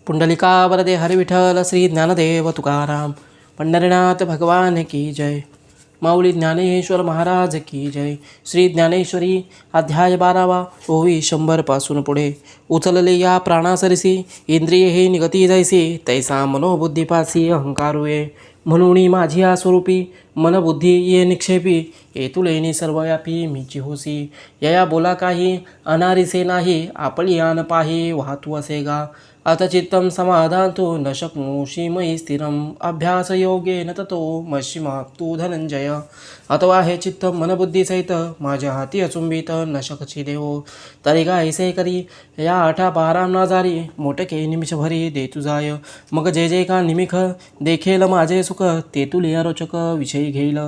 पुंडलिका वरदे हरिविठ्ठल श्री ज्ञानदेव तुकाराम पंढरीनाथ भगवान की जय। माऊली ज्ञानेश्वर महाराज की जय। श्री ज्ञानेश्वरी अध्याय 12 ओवी 100 पासून पुढे। उचलले या प्राणासरिसी इंद्रिये हे निगती जैसी तैसा मनोबुद्धीपासी अहंकारुये म्हणून माझी या स्वरूपी मनबुद्धी ये निक्षेपी येतुलेनी सर्वव्यापी मीची होसी या बोला काही अनारिसे नाही आपली आन पाही वाहतू असे गा आता चित्तम समाधांतु न शक्नोषि मयि स्थिरम अभ्यास योगेन ततो मशिमाप्तु धनंजय। अथवा हे चित्त मनबुद्धी सहित माझ्या हाती अचुंबित न शकची देवो तरी गायसे करी या आठा पहारांना जारी मोठके निमिष भरी दे तुझाय मग जे जे का निमिख देखेल माझे सुख ते तुलिया रोचक विषयी घेईल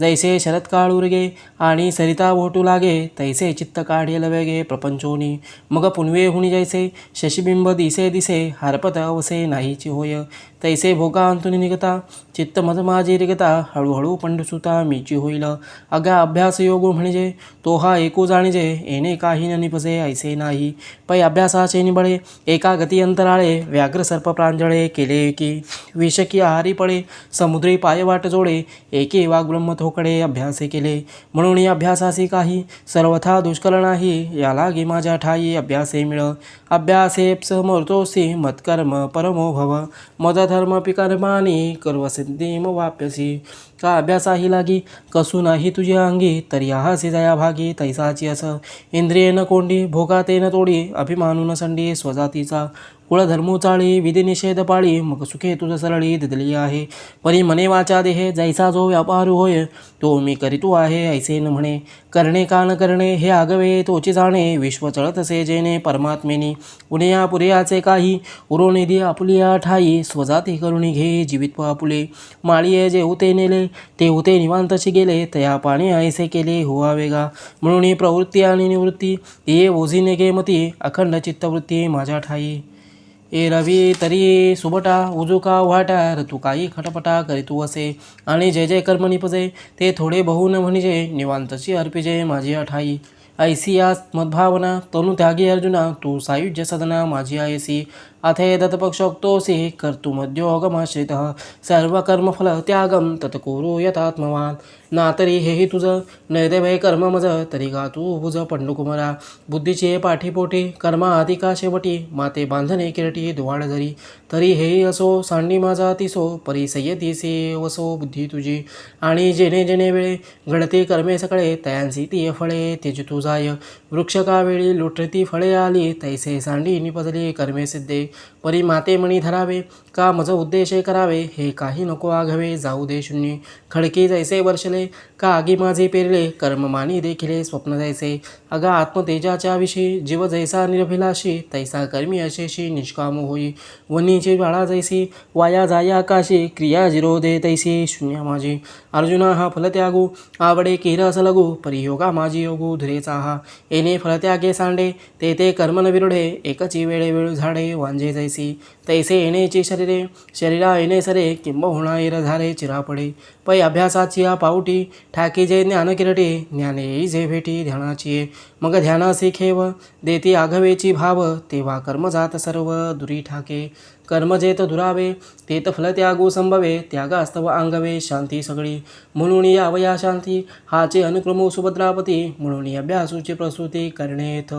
जैसे शरत्काळ उरगे आणि सरिता ओटू लागे तैसे चित्त काढेल वेगे प्रपंचोनी मग पुनवे हुनी जैसे शशिबिंब दिसे दिसे हरपत अवसे नाहीची होय तैसे भोगा अंतुनी निगता चित्त मज माझी रिगता हळूहळू पंडसुता मीची होईल अगा अभ्यास योग म्हणजे तो हा एकू जाणीजे येणे काही न निपजे ऐसे नाही पै अभ्यासाचे निबळे एका गती अंतराळे व्याघ्र सर्प प्रांजळे केले की विषकी आहारी पळे समुद्री पायवाट जोडे एके वाघ ब्रह्म थोकडे अभ्यासे केले म्हणून अभ्यासासी काही सर्वथा दुष्कर नाही याला गे माझ्या ठाई अभ्यासे मिळ अभ्यासे समर्थोसी मत्कर्म परमो भव मदधर्म पिकर्मानी कर्वसिद्धीम वाप्यसी का अभ्यासाही लागी कसू नाही तुझ्या अंगी तरी आहासी जया भागी तैसाची अस इंद्रिये न कोंडी भोगाते न तोडी अभिमानून संडी स्वजातीचा कुळधर्मू चाळी विधिनिषेध पाळी मग सुखे तुझ सरळी दिदली आहे परी मने वाचा देहे जैसा जो व्यापार होय तो मी करीतो आहे ऐसे न म्हणे करणे का न करणे हे आगवे तोची जाणे विश्व चळत असे जेणे परमात्मेनी पुण्या पुर्याचे काही उरोनिधी आपुलिया ठाई स्वजाती करुणी घे जीवित्व आपुले माळीये जे उते नेले ते उते निवांतशी गेले तया पाणी ऐसे केले हुआ वेगा म्हणून प्रवृत्ती आणि निवृत्ती ये ओझीने गे मती अखंड चित्तवृत्ती माझ्या ठाई ए रवी तरी सुबटा उजुका वाटा ऋतू काही खटपटा करीतू असे आणि जे जे कर्म निपजे ते थोडे बहु न म्हणजे निवांतची अर्पिजे माझी अठाई ऐसी या मद्भावना तनु त्यागी अर्जुना तू सायुज्य सदना माझी आयसी अथे दत्तपक्षोक्तोसी कर्तुमद्योगमाश्रित सर्व कर्मफल त्यागम तत्कुरु यतात्मवान ना तरी हेही तुझं नैदेभय कर्म मज तरी गा तू भुज पंडुकुमरा बुद्धीचे पाठीपोटी कर्मा अधिका शेवटी माते बांधणे किरटी दुवाड जरी तरी हेही असो सांडी माझा तिसो परी सय्यतीसे वसो बुद्धी तुझी आणि जेणे जेणे वेळे घडते कर्मे सकळे तयांसी ती फळे तेज तुझाय वृक्ष का वेळी लुटती फळे आली तैसे सांडी निपजली कर्मे सिद्धे परी माते मणी धरावे का मज उद्देशे करावे हे काही नको आघवे जाऊ दे शून्य खडकी जैसे वर्षले का आगी माझे पेरले कर्ममानी देखिले स्वप्न जैसे अगा आत्मतेजाच्या विषयी जीव जैसा निरभिलाशी तैसा कर्मी अशेशी निष्काम होई वनीची ज्वाळा जैसी वाया जाया आकाशी क्रिया जिरोदे तैसी शून्य माझी अर्जुना हा फलत्यागू आवडे केरस लगू परियोगा माझी योगू धुरेचा हा येणे फलत्यागे सांडे ते ते कर्मन विरुढे एकची वेळे वेळ झाडे वांजे जैसी तैसे येणेची शरीरे शरीरा येणे सरे किंबहुना येर झारे चिरापडे पै अभ्यासाची या पावटी ठाकी जे ज्ञान किरटे ज्ञाने येई जे भेटी ध्यानाची मग ध्यानासी खेव देती आघवेची भाव तेव्हा कर्म जात सर्व दुरी ठाके कर्म जेत दुरावे तेत फल त्यागू संभवे त्यागास्तव अंगवे शांती सगळी म्हणून यावया शांती हाचे अनुक्रमो सुभद्रापती म्हणून अभ्यासूची प्रसूती करणेथ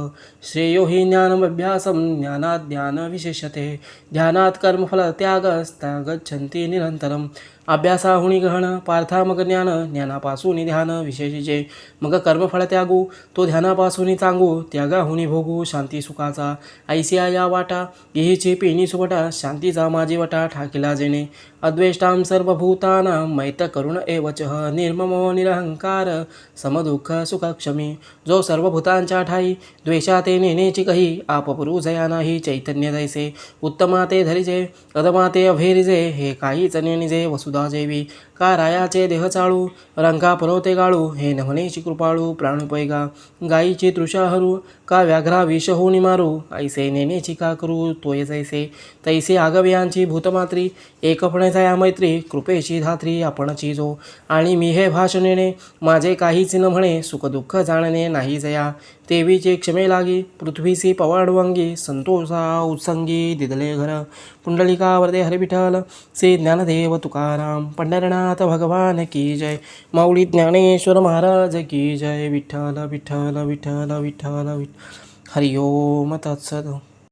श्रेयो हि ज्ञानमभ्यासम ज्ञानात ज्ञान विशेषते ध्यानात कर्मफल त्यागस्तागच्छन्ति निरंतरम अभ्यासाहुनी गहन पार्था मग ज्ञान ज्ञानापासून ध्यान विशेषीचे मग कर्मफळ त्यागू तो ध्यानापासून चांगू त्यागाहुनी भोगू शांती सुखाचा ऐसिया या वाटा येहीची पेणी सुवटा शांतीचा माझी वटा ठाकिला जेणे अद्वेष्टां सर्वभूतानां मैत करुण एवचः निर्ममो निरहंकार समदुःख सुखक्षमी जो सर्वभूतांच्या ठाई द्वेषाते नेनेची कही आपपुरु जया नाही चैतन्य जैसे उत्तमाते धरिजे अधमाते अभेरिजे हे काहीच नेनिजे वसुधा जेवी का रायाचे देह चाळू रंका पुरवते गाळू हे नवनेची कृपाळू प्राणुपैगा गायीची तृषा हरू का व्याघ्रा विष होऊनी मारू ऐसे नेनेची का करू तोय जैसे तैसे आगव्यांची भूतमात्री एकपणेचा या मैत्री कृपेची धात्री आपणची जो आणि मी हे भाषणेने माझे काहीच न म्हणे सुख दुःख जाणणे नाही जया देवीचे क्षमे लागे पृथ्वीसी पवाडवांगी संतोषा उत्संगी दिदले घर पुंडलिका वरदे हरी विठ्ठल श्री ज्ञानदेव तुकाराम पंढरनाथ भगवान की जय माऊली ज्ञानेश्वर महाराज की जय विठ्ठल विठ्ठल विठ्ठल विठ्ठल विठ्ठल हरि ओम तत्सत